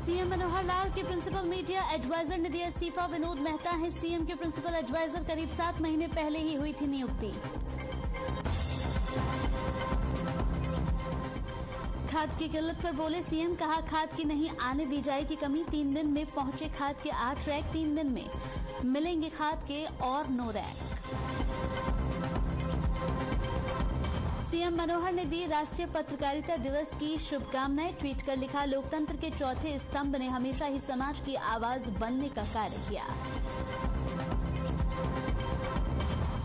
CM Manohar Lal के principal media adviser ने दिया इस्तीफा। विनोद मेहता हैं सीएम के प्रिंसिपल एडवाइजर। करीब 7 महीने पहले ही हुई थी नियुक्ति। खाद की किल्लत पर बोले सीएम, कहा खाद की नहीं आने दी जाएगी कमी। 3 दिन में पहुंचे खाद के 8 रैक। 3 दिन में मिलेंगे खाद के और 9 रैक। सीएम मनोहर ने दी राष्ट्रीय पत्रकारिता दिवस की शुभकामनाएं। ट्वीट कर लिखा, लोकतंत्र के चौथे स्तंभ ने हमेशा ही समाज की आवाज बनने का कार्य किया।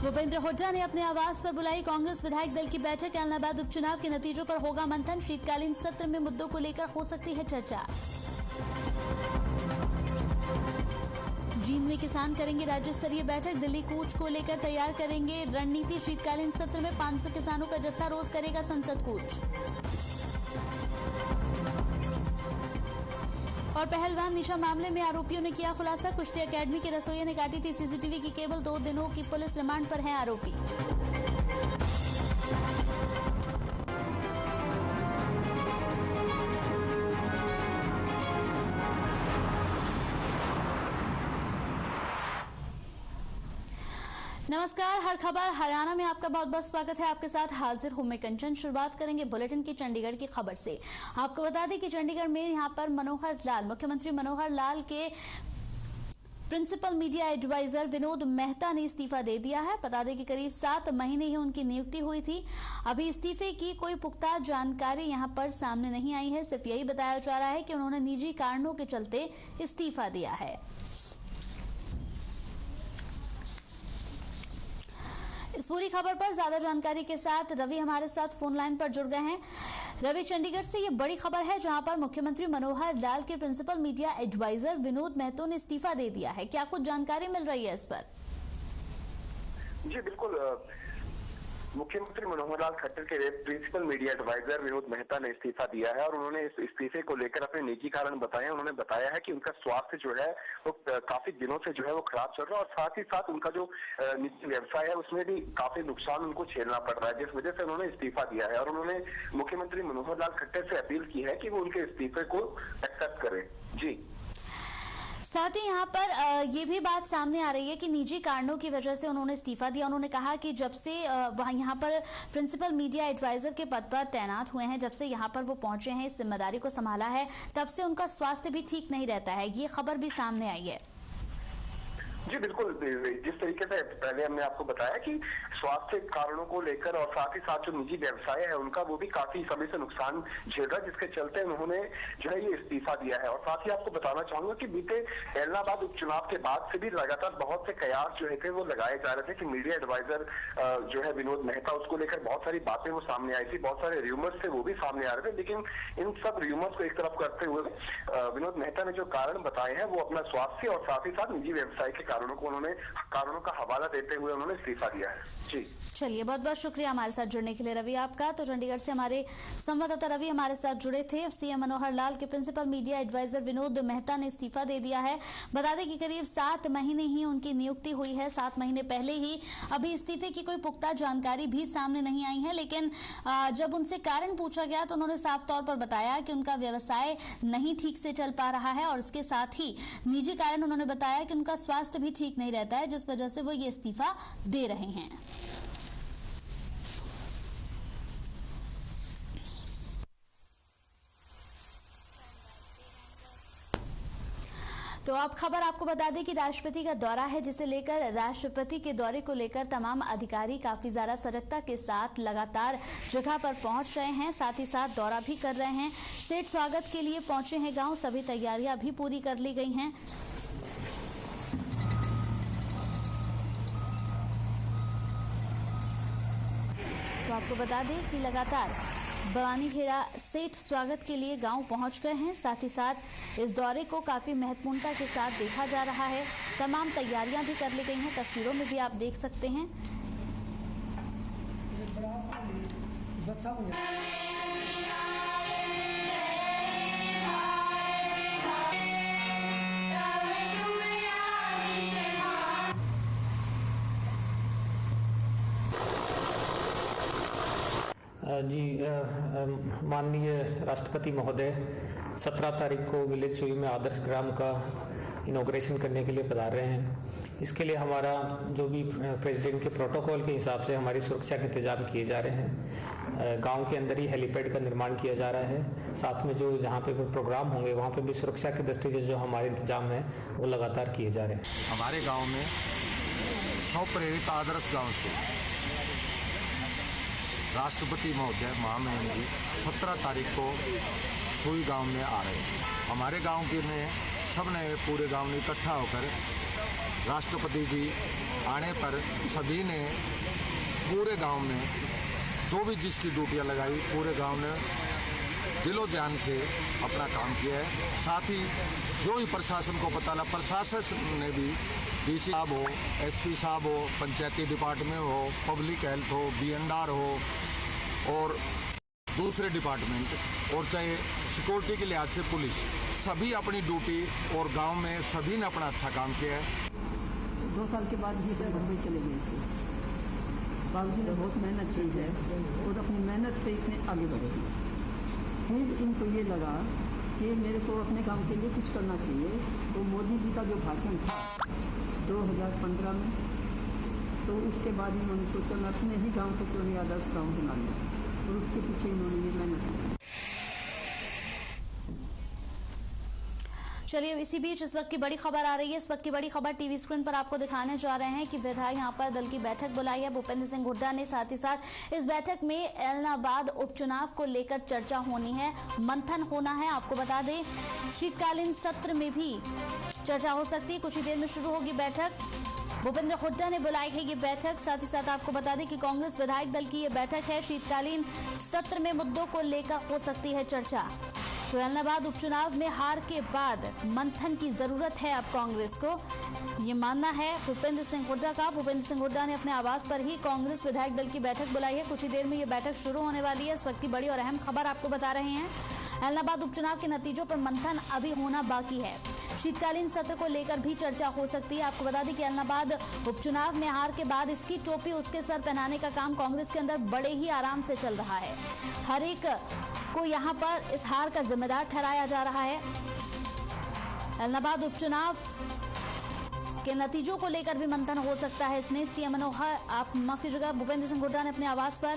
भूपेंद्र हुड्डा ने अपने आवास पर बुलाई कांग्रेस विधायक दल की बैठक। ऐलनाबाद उपचुनाव के नतीजों पर होगा मंथन। शीतकालीन सत्र में मुद्दों को लेकर हो सकती है चर्चा। जींद में किसान करेंगे राज्य स्तरीय बैठक। दिल्ली कूच को लेकर तैयार करेंगे रणनीति। शीतकालीन सत्र में 500 किसानों का जत्था रोज करेगा संसद कूच। और पहलवान निशा मामले में आरोपियों ने किया खुलासा। कुश्ती एकेडमी के रसोइये ने काटी थी सीसीटीवी की केबल। 2 दिनों की पुलिस रिमांड पर हैं आरोपी। नमस्कार, हर खबर हरियाणा में आपका बहुत बहुत स्वागत है। आपके साथ हाजिर हूं मैं कंचन। शुरुआत करेंगे बुलेटिन की चंडीगढ़ की खबर से। आपको बता दें कि चंडीगढ़ में यहां पर मुख्यमंत्री मनोहर लाल के principal media adviser Vinod Mehta ने इस्तीफा दे दिया है। बता दें कि करीब 7 महीने ही उनकी नियुक्ति हुई थी। अभी इस्तीफे की कोई पुख्ता जानकारी यहां पर सामने नहीं आई है। सिर्फ यही बताया जा रहा है कि उन्होंने निजी कारणों के चलते इस्तीफा दिया है। इस पूरी खबर पर ज्यादा जानकारी के साथ रवि हमारे साथ फोन लाइन पर जुड़ गए हैं। रवि, चंडीगढ़ से ये बड़ी खबर है जहां पर मुख्यमंत्री मनोहर लाल के principal media adviser Vinod Mehta ने इस्तीफा दे दिया है। क्या कुछ जानकारी मिल रही है इस पर? जी बिल्कुल, मुख्यमंत्री मनोहर लाल खट्टर के principal media adviser Vinod Mehta ने इस्तीफा दिया है और उन्होंने इस इस्तीफे को लेकर अपने निजी कारण बताए हैं। उन्होंने बताया है कि उनका स्वास्थ्य जो है वो काफी दिनों से जो है वो खराब चल रहा है और साथ ही साथ उनका जो निजी व्यवसाय है उसमें भी काफी नुकसान उनको झेलना पड़ रहा है, जिस वजह से उन्होंने इस्तीफा दिया है। और उन्होंने मुख्यमंत्री मनोहर लाल खट्टर से अपील की है कि वो उनके इस्तीफे को एक्सेप्ट करें। जी, साथ ही यहाँ पर ये भी बात सामने आ रही है कि निजी कारणों की वजह से उन्होंने इस्तीफा दिया। उन्होंने कहा कि जब से वहाँ यहाँ पर प्रिंसिपल मीडिया एडवाइजर के पद पर तैनात हुए हैं, जब से यहाँ पर वो पहुंचे हैं, इस जिम्मेदारी को संभाला है, तब से उनका स्वास्थ्य भी ठीक नहीं रहता है। ये खबर भी सामने आई है। जी बिल्कुल, जिस तरीके से पहले हमने आपको बताया कि स्वास्थ्य कारणों को लेकर और साथ ही साथ जो निजी व्यवसाय है उनका वो भी काफी समय से नुकसान झेल रहा है, जिसके चलते उन्होंने जो है ये इस्तीफा दिया है। और साथ ही आपको बताना चाहूंगा कि बीते ऐलनाबाद उपचुनाव के बाद से भी लगातार बहुत से कयास जो है वो लगाए जा रहे थे कि मीडिया एडवाइजर जो है विनोद मेहता, उसको लेकर बहुत सारी बातें वो सामने आई थी, बहुत सारे र्यूमर्स थे वो भी सामने आ रहे थे। लेकिन इन सब र्यूमर्स को एक तरफ करते हुए विनोद मेहता ने जो कारण बताए हैं वो अपना स्वास्थ्य और साथ ही साथ निजी व्यवसाय के कारणों का हवाला देते हुए उन्होंने इस्तीफा दिया है। जी चलिए, बहुत बहुत शुक्रिया हमारे साथ जुड़ने के लिए रवि आपका। तो चंडीगढ़ से हमारे संवाददाता रवि हमारे साथ जुड़े थे। सीएम मनोहर लाल के principal media adviser Vinod Mehta ने इस्तीफा दे दिया है। बता दें कि करीब 7 महीने ही उनकी नियुक्ति हुई है, 7 महीने पहले ही। अभी इस्तीफे की कोई पुख्ता जानकारी भी सामने नहीं आई है, लेकिन जब उनसे कारण पूछा गया तो उन्होंने साफ तौर पर बताया कि उनका व्यवसाय नहीं ठीक से चल पा रहा है और इसके साथ ही निजी कारण उन्होंने बताया कि उनका स्वास्थ्य भी ठीक नहीं रहता है, जिस वजह से वो ये इस्तीफा दे रहे हैं। तो अब खबर आपको बता दें कि राष्ट्रपति का दौरा है, जिसे लेकर राष्ट्रपति के दौरे को लेकर तमाम अधिकारी काफी ज्यादा सजगता के साथ लगातार जगह पर पहुंच रहे हैं, साथ ही साथ दौरा भी कर रहे हैं। सेठ स्वागत के लिए पहुंचे हैं गांव, सभी तैयारियां भी पूरी कर ली गई हैं। तो आपको बता दें कि लगातार बवानीखेड़ा सेठ स्वागत के लिए गांव पहुंच गए हैं। साथ ही साथ इस दौरे को काफी महत्वपूर्णता के साथ देखा जा रहा है। तमाम तैयारियां भी कर ली गई हैं, तस्वीरों में भी आप देख सकते हैं। जी, माननीय राष्ट्रपति महोदय 17 तारीख को विलेज चुई में आदर्श ग्राम का इनॉग्रेशन करने के लिए पधार रहे हैं। इसके लिए हमारा जो भी प्रेसिडेंट के प्रोटोकॉल के हिसाब से हमारी सुरक्षा के इंतजाम किए जा रहे हैं। गांव के अंदर ही हेलीपैड का निर्माण किया जा रहा है। साथ में जो जहां पे प्रोग्राम होंगे वहां पे भी सुरक्षा की दृष्टि से जो हमारे इंतजाम है वो लगातार किए जा रहे हैं। हमारे गाँव में स्वप्रेरित आदर्श गाँव से राष्ट्रपति महोदय महामहिम जी 17 तारीख को सुई गांव में आ रहे हैं। हमारे गांव के में सबने पूरे गांव ने इकट्ठा होकर राष्ट्रपति जी आने पर सभी ने पूरे गांव में जो भी जिसकी ड्यूटियां लगाई पूरे गांव ने दिलो जान से अपना काम किया है। साथ ही जो ही प्रशासन को पता लगा, प्रशासन ने भी डीसी साहब हो, एसपी साहब हो, पंचायती डिपार्टमेंट हो, पब्लिक हेल्थ हो, बीएनआर हो और दूसरे डिपार्टमेंट और चाहे सिक्योरिटी के लिहाज से पुलिस, सभी अपनी ड्यूटी और गांव में सभी ने अपना अच्छा काम किया है। 2 साल के बाद भी बम्बई चले गए थे। बाबूजी ने बहुत मेहनत की है और अपनी मेहनत से इतने आगे बढ़े। फिर इनको ये लगा कि मेरे को अपने काम के लिए कुछ करना चाहिए। तो मोदी जी का जो भाषण था 2015 में, तो उसके बाद इन्होंने सोचा मैं अपने ही गांव को क्यों नहीं आदर्श गाँव बना लिया, और उसके पीछे इन्होंने ये मेहनत की। चलिए, इसी बीच इस वक्त की बड़ी खबर आ रही है। इस वक्त की बड़ी खबर टीवी स्क्रीन पर आपको दिखाने जा रहे हैं कि विधायक यहाँ पर दल की बैठक बुलाई है भूपेंद्र सिंह हुड्डा ने। साथ ही साथ इस बैठक में ऐलनाबाद उपचुनाव को लेकर चर्चा होनी है, मंथन होना है। आपको बता दें शीतकालीन सत्र में भी चर्चा हो सकती है। कुछ ही देर में शुरू होगी बैठक। भूपेंद्र हुड्डा ने बुलाई है ये बैठक। साथ ही साथ आपको बता दें कि कांग्रेस विधायक दल की ये बैठक है। शीतकालीन सत्र में मुद्दों को लेकर हो सकती है चर्चा। तो ऐलनाबाद उपचुनाव में हार के बाद मंथन की जरूरत है अब कांग्रेस को, ये मानना है भूपेंद्र सिंह हुड्डा का। भूपेंद्र सिंह हुड्डा ने अपने आवास पर ही कांग्रेस विधायक दल की बैठक बुलाई है। कुछ ही देर में ये बैठक शुरू होने वाली है। इस वक्त की बड़ी और अहम खबर आपको बता रहे हैं। ऐलनाबाद उपचुनाव के नतीजों पर मंथन अभी होना बाकी है। शीतकालीन सत्र को लेकर भी चर्चा हो सकती है। आपको बता दें कि ऐलनाबाद उपचुनाव में हार के बाद इसकी टोपी उसके सर पहनाने का काम कांग्रेस के अंदर बड़े ही आराम से चल रहा है। हर एक को यहाँ पर इस हार का जिम्मेदार ठहराया जा रहा है। ऐलनाबाद उपचुनाव के नतीजों को लेकर भी मंथन हो सकता है। इसमें सीएम मनोहर, आप माफ कीजिएगा, भूपेंद्र सिंह हुड्डा ने अपने आवास पर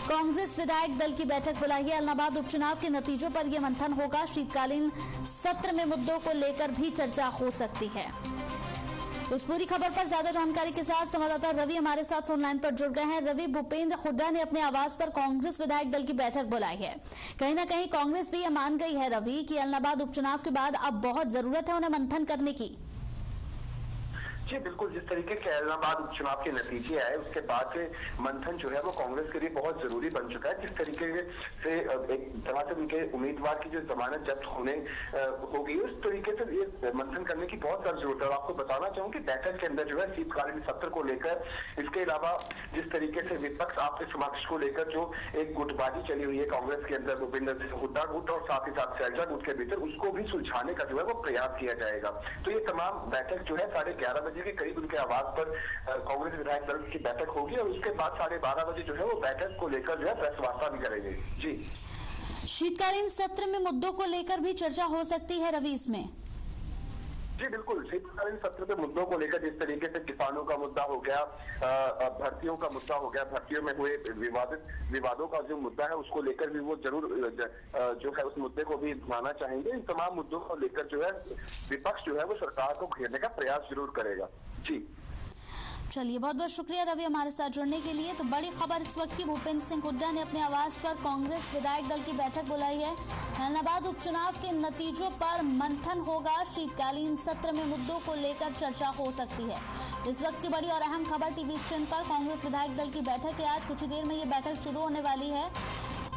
कांग्रेस विधायक दल की बैठक बुलाई है। ऐलनाबाद उपचुनाव के नतीजों पर यह मंथन होगा। शीतकालीन सत्र में मुद्दों को लेकर भी चर्चा हो सकती है। इस पूरी खबर पर ज्यादा जानकारी के साथ संवाददाता रवि हमारे साथ फोन लाइन पर जुड़ गए हैं। रवि, भूपेंद्र हुड्डा ने अपने आवास पर कांग्रेस विधायक दल की बैठक बुलाई है। कहीं ना कहीं कांग्रेस भी ये मान गई है रवि कि ऐलनाबाद उपचुनाव के बाद अब बहुत जरूरत है उन्हें मंथन करने की। जी बिल्कुल, जिस तरीके से ऐलनाबाद उपचुनाव के नतीजे आए उसके बाद से मंथन जो है वो कांग्रेस के लिए बहुत जरूरी बन चुका है। जिस तरीके से एक तरह से उनके उम्मीदवार की जो जमानत जब्त होने होगी, उस तरीके से ये मंथन करने की बहुत ज्यादा जरूरत है। और आपको बताना चाहूँ कि बैठक के अंदर जो है शीतकालीन सत्र को लेकर, इसके अलावा जिस तरीके से विपक्ष आपके समाज को लेकर जो एक गुटबाजी चली हुई है कांग्रेस के अंदर भूपेंद्र सिंह हुड्डा गुट और साथ ही साथ सैलजा गुट के भीतर, उसको भी सुलझाने का जो है वो प्रयास किया जाएगा। तो ये तमाम बैठक जो है 11:30 बजे के करीब उनके आवास पर कांग्रेस विधायक दल की बैठक होगी और उसके बाद 12:30 बजे जो है वो बैठक को लेकर जो है प्रेस वार्ता भी करेंगे। जी, शीतकालीन सत्र में मुद्दों को लेकर भी चर्चा हो सकती है रवि इसमें। जी बिल्कुल, शीतकालीन सत्र के मुद्दों को लेकर जिस तरीके से किसानों का मुद्दा हो गया, भर्तियों का मुद्दा हो गया, भर्तियों में हुए विवादों का जो मुद्दा है उसको लेकर भी वो जरूर जो है उस मुद्दे को भी उठाना चाहेंगे। इन तमाम मुद्दों को लेकर जो है विपक्ष जो है वो सरकार को घेरने का प्रयास जरूर करेगा। जी चलिए, बहुत बहुत शुक्रिया रवि हमारे साथ जुड़ने के लिए। तो बड़ी खबर इस वक्त की, भूपेंद्र सिंह हुड्डा ने अपने आवास पर कांग्रेस विधायक दल की बैठक बुलाई है। ऐलनाबाद उपचुनाव के नतीजों पर मंथन होगा। शीतकालीन सत्र में मुद्दों को लेकर चर्चा हो सकती है। इस वक्त की बड़ी और अहम खबर टीवी स्क्रीन पर, कांग्रेस विधायक दल की बैठक है आज। कुछ ही देर में ये बैठक शुरू होने वाली है।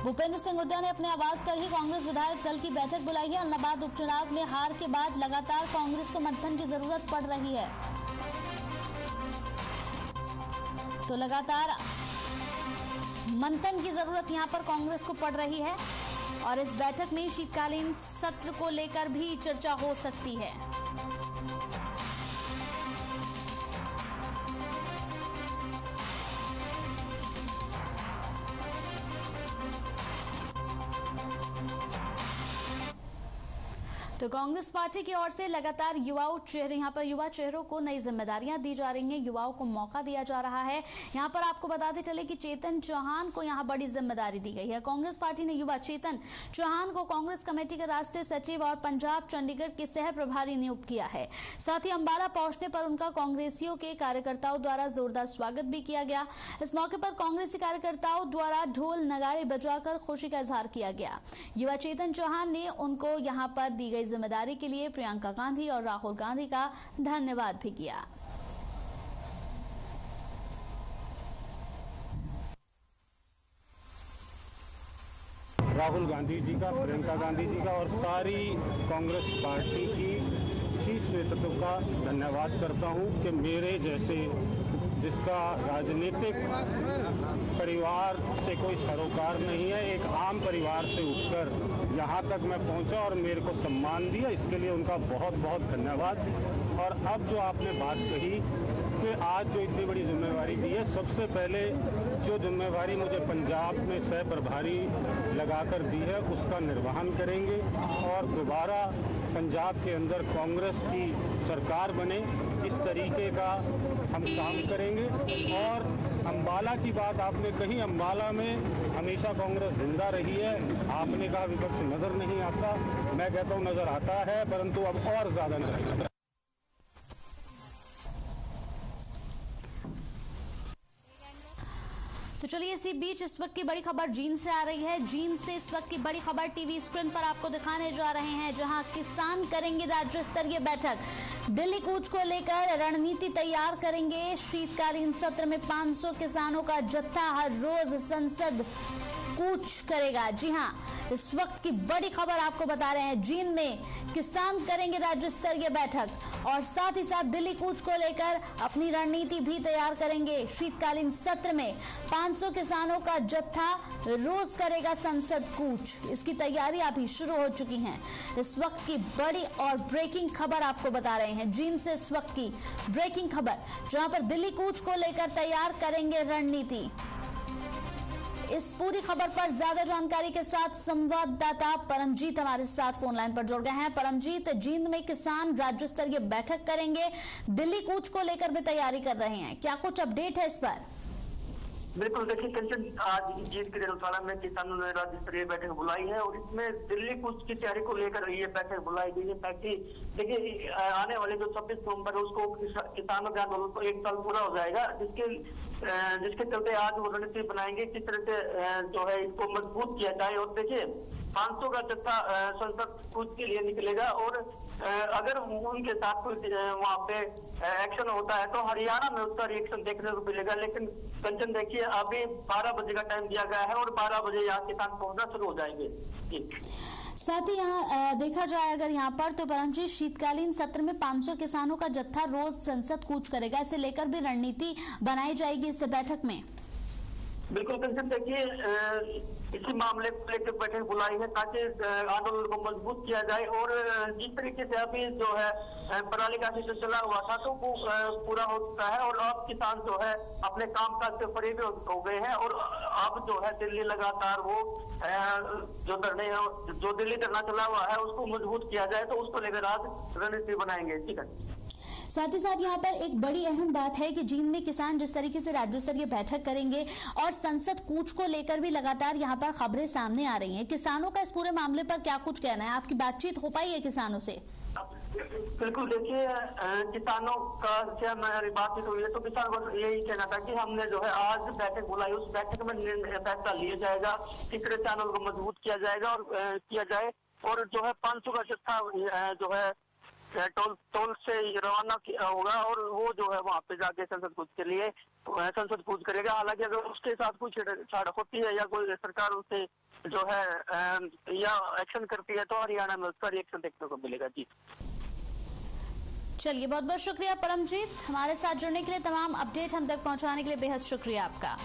भूपेंद्र सिंह हुड्डा ने अपने आवास पर ही कांग्रेस विधायक दल की बैठक बुलाई है। ऐलनाबाद उपचुनाव में हार के बाद लगातार कांग्रेस को मंथन की जरूरत पड़ रही है। तो लगातार मंथन की जरूरत यहां पर कांग्रेस को पड़ रही है और इस बैठक में शीतकालीन सत्र को लेकर भी चर्चा हो सकती है। तो कांग्रेस पार्टी की ओर से लगातार यहाँ पर युवा चेहरों को नई जिम्मेदारियां दी जा रही हैं, युवाओं को मौका दिया जा रहा है। यहाँ पर आपको बताते चले कि चेतन चौहान को यहाँ बड़ी जिम्मेदारी दी गई है। कांग्रेस पार्टी ने युवा चेतन चौहान को कांग्रेस कमेटी के राष्ट्रीय सचिव और पंजाब चंडीगढ़ के सह प्रभारी नियुक्त किया है। साथ ही अंबाला पहुंचने पर उनका कांग्रेसियों के कार्यकर्ताओं द्वारा जोरदार स्वागत भी किया गया। इस मौके पर कांग्रेसी कार्यकर्ताओं द्वारा ढोल नगाड़े बजाकर खुशी का इजहार किया गया। युवा चेतन चौहान ने उनको यहाँ पर दी गई जिम्मेदारी के लिए प्रियंका गांधी और राहुल गांधी का धन्यवाद भी किया। राहुल गांधी जी का, प्रियंका गांधी जी का और सारी कांग्रेस पार्टी की शीर्ष नेतृत्व का धन्यवाद करता हूं कि मेरे जैसे जिसका राजनीतिक परिवार से कोई सरोकार नहीं है, एक आम परिवार से उठकर यहाँ तक मैं पहुँचा और मेरे को सम्मान दिया, इसके लिए उनका बहुत बहुत धन्यवाद। और अब जो आपने बात कही कि आज जो इतनी बड़ी जिम्मेवारी दी है, सबसे पहले जो जिम्मेवारी मुझे पंजाब में सह प्रभारी लगाकर दी है उसका निर्वहन करेंगे और दोबारा पंजाब के अंदर कांग्रेस की सरकार बने, इस तरीके का हम काम करेंगे। और अंबाला की बात आपने कही, अंबाला में हमेशा कांग्रेस जिंदा रही है। आपने कहा विपक्ष नजर नहीं आता, मैं कहता हूँ नजर आता है, परंतु अब और ज्यादा नजर आता है। तो चलिए इसी बीच इस वक्त की बड़ी खबर जींद से आ रही है। जींद से इस वक्त की बड़ी खबर टीवी स्क्रीन पर आपको दिखाने जा रहे हैं, जहां किसान करेंगे राज्य स्तरीय बैठक। दिल्ली कूच को लेकर रणनीति तैयार करेंगे। शीतकालीन सत्र में 500 किसानों का जत्था हर रोज संसद कूच करेगा। जी हां, इस वक्त की बड़ी खबर आपको बता रहे हैं। जींद में किसान करेंगे राज्य स्तरीय बैठक और साथ ही साथ दिल्ली कूच को लेकर अपनी रणनीति भी तैयार करेंगे। शीतकालीन सत्र में 500 किसानों का जत्था रोज करेगा संसद कूच। इसकी तैयारियां अभी शुरू हो चुकी हैं। इस वक्त की बड़ी और ब्रेकिंग खबर आपको बता रहे हैं। जींद से इस वक्त की ब्रेकिंग खबर, जहां पर दिल्ली कूच को लेकर तैयार करेंगे रणनीति। इस पूरी खबर पर ज्यादा जानकारी के साथ संवाददाता परमजीत हमारे साथ फोन लाइन पर जुड़ गए हैं। परमजीत, जींद में किसान राज्य स्तरीय बैठक करेंगे, दिल्ली कूच को लेकर भी तैयारी कर रहे हैं, क्या कुछ अपडेट है इस पर? बिल्कुल, देखिए कंचन, आज जींद के धर्मशाला में किसानों ने राज्य स्तरीय बैठक बुलाई है और इसमें दिल्ली कूच की तैयारी को लेकर ये बैठक बुलाई गई है, ताकि देखिए आने वाले जो 26 नवंबर है उसको किसानों के आंदोलन को 1 साल पूरा हो जाएगा, जिसके चलते आज वो रणनीति बनाएंगे किस तरह से जो है इसको मजबूत किया जाए। और देखिए 500 का जत्था संसद कूच के लिए निकलेगा और अगर उनके साथ कोई वहाँ पे एक्शन होता है तो हरियाणा में उसका रिएक्शन देखने को मिलेगा। लेकिन कंचन देखिए, अभी 12 बजे का टाइम दिया गया है और 12 बजे यहाँ किसान पहुंचना शुरू हो जाएंगे। साथ ही यहाँ देखा जाए अगर यहाँ पर तो परमजीत, शीतकालीन सत्र में 500 किसानों का जत्था रोज संसद कूच करेगा, इसे लेकर भी रणनीति बनाई जाएगी इस बैठक में। बिल्कुल कंचन, देखिए इसी मामले को लेकर बैठक बुलाई है ताकि आंदोलन को मजबूत किया जाए और जिस तरीके से अभी जो है पराली का सिलसिला हुआ था तो वो पूरा हो चुका है और अब किसान जो है अपने कामकाज से फ्री हो गए हैं और अब जो है दिल्ली लगातार वो जो दिल्ली धरना चला हुआ है उसको मजबूत किया जाए, तो उसको लेकर आज रणनीति बनाएंगे। ठीक है। साथ ही साथ यहाँ पर एक बड़ी अहम बात है कि जींद में किसान जिस तरीके से राज्य स्तरीय बैठक करेंगे और संसद कूच को लेकर भी लगातार यहाँ पर खबरें सामने आ रही हैं। किसानों का इस पूरे मामले पर क्या कुछ कहना है? आपकी बातचीत हो पाई है किसानों से? बिल्कुल, देखिए किसानों का से हमारी बातचीत हुई है तो किसान को यही कहना था कि हमने जो है आज बैठक बुलाई, उस बैठक में फैसला लिया जाएगा, किस तरह से आंदोलन को मजबूत किया जाएगा और किया जाए। और जो है 500 का जत्था जो है टोल से रवाना होगा और वो जो है वहाँ पे जाके संसद कूच के लिए संसद कूच करेगा। हालांकि अगर उसके साथ कुछ छाड़ होती है या कोई सरकार उसे जो है या एक्शन करती है तो हरियाणा में उसका रिएक्शन देखने को मिलेगा। जी चलिए, बहुत बहुत शुक्रिया परमजीत, हमारे साथ जुड़ने के लिए, तमाम अपडेट हम तक पहुंचाने के लिए बेहद शुक्रिया आपका।